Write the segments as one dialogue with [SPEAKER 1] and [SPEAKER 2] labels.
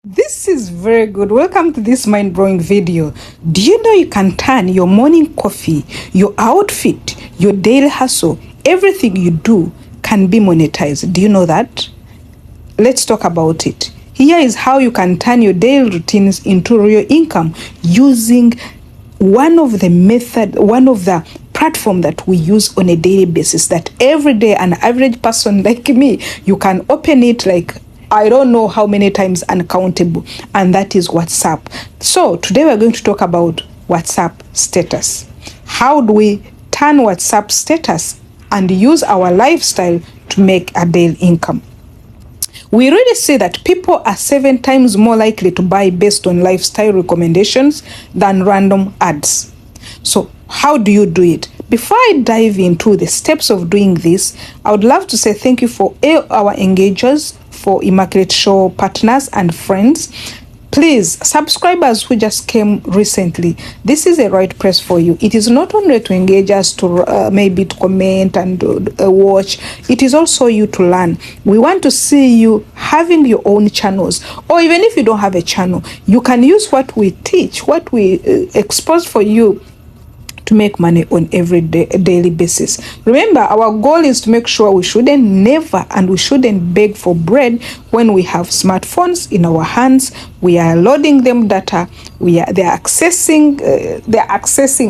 [SPEAKER 1] This is very good. Welcome to this mind-blowing video. Do you know you can turn your morning coffee, your outfit, your daily hustle, everything you do can be monetized? Do you know that? Let's talk about it. Here is how you can turn your daily routines into real income using one of the platform that we use on a daily basis, that every day an average person like me, you can open it like I don't know how many times, uncountable, and that is WhatsApp. So today we're going to talk about WhatsApp status. How do we turn WhatsApp status and use our lifestyle to make a daily income? We really see that people are 7 times more likely to buy based on lifestyle recommendations than random ads. So how do you do it? Before I dive into the steps of doing this, I would love to say thank you for all our engagers, for Immaculate Show partners and friends. Please, subscribers who just came recently, this is a right place for you. It is not only to engage us, to maybe to comment and watch. It is also you to learn. We want to see you having your own channels, or even if you don't have a channel, you can use what we teach, what we expose for you to make money on every daily basis. Remember, our goal is to make sure we shouldn't beg for bread when we have smartphones in our hands. We are loading them data. They're accessing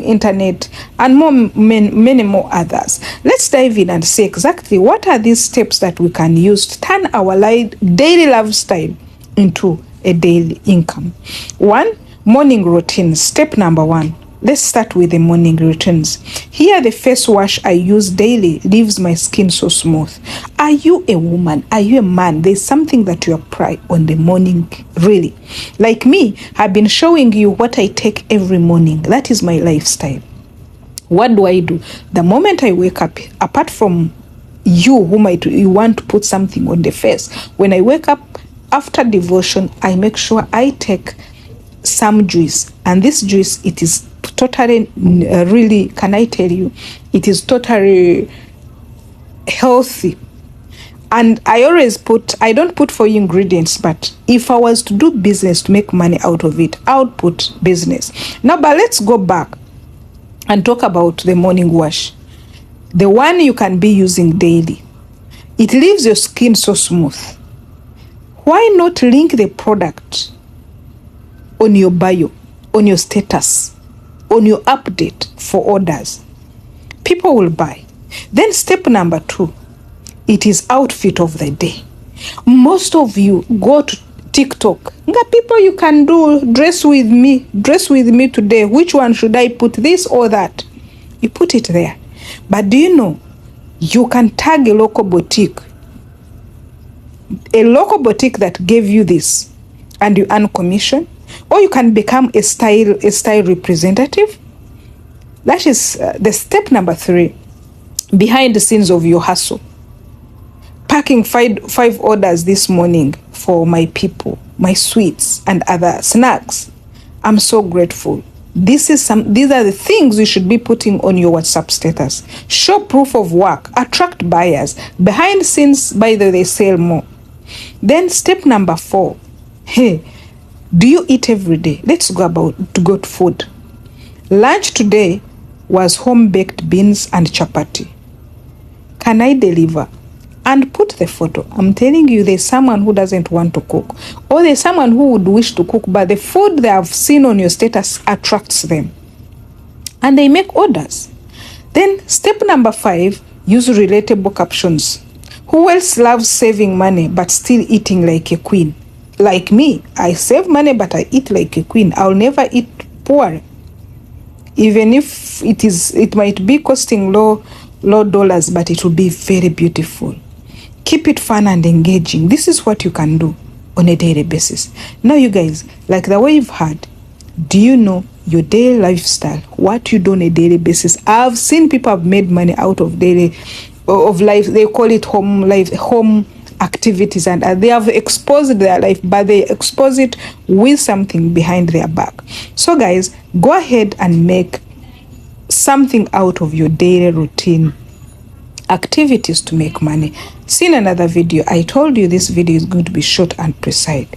[SPEAKER 1] internet and many more others. Let's dive in and see exactly what are these steps that we can use to turn our daily lifestyle into a daily income. 1. Morning routine. Step number 1. Let's start with the morning routines. Here, the face wash I use daily leaves my skin so smooth. Are you a woman? Are you a man? There's something that you apply on the morning, really. Like me, I've been showing you what I take every morning. That is my lifestyle. What do I do? The moment I wake up, apart from you want to put something on the face, when I wake up after devotion, I make sure I take some juice. And this juice, it is totally really, can I tell you, it is totally healthy. And I don't put for you ingredients, but if I was to do business to make money out of it, I would put business. Now, but let's go back and talk about the morning wash, the one you can be using daily. It leaves your skin so smooth. Why not link the product on your bio, on your status, on your update for orders? People will buy. Then step number 2, it is outfit of the day. Most of you go to TikTok. People, you can do dress with me today. Which one should I put, this or that? You put it there. But do you know, you can tag a local boutique that gave you this, and you earn commission. Or you can become a style representative. That is the step number 3, behind the scenes of your hustle. Packing five orders this morning for my people, my sweets and other snacks. I'm so grateful. These are the things you should be putting on your WhatsApp status. Show proof of work, attract buyers. Behind the scenes, by the way, they sell more. Then step number 4, hey, do you eat every day? Let's go to food. Lunch today was home-baked beans and chapati. Can I deliver? And put the photo. I'm telling you, there's someone who doesn't want to cook, or there's someone who would wish to cook, but the food they have seen on your status attracts them, and they make orders. Then step number 5, use relatable captions. Who else loves saving money but still eating like a queen? Like me, I save money, but I eat like a queen. I'll never eat poor. Even if it might be costing low dollars, but it will be very beautiful. Keep it fun and engaging. This is what you can do on a daily basis. Now, you guys, like the way you've heard, do you know your daily lifestyle, what you do on a daily basis? I've seen people have made money out of life. They call it home activities, and they have exposed their life, but they expose it with something behind their back. So guys, go ahead and make something out of your daily routine activities to make money. See in another video. I told you this video is going to be short and precise.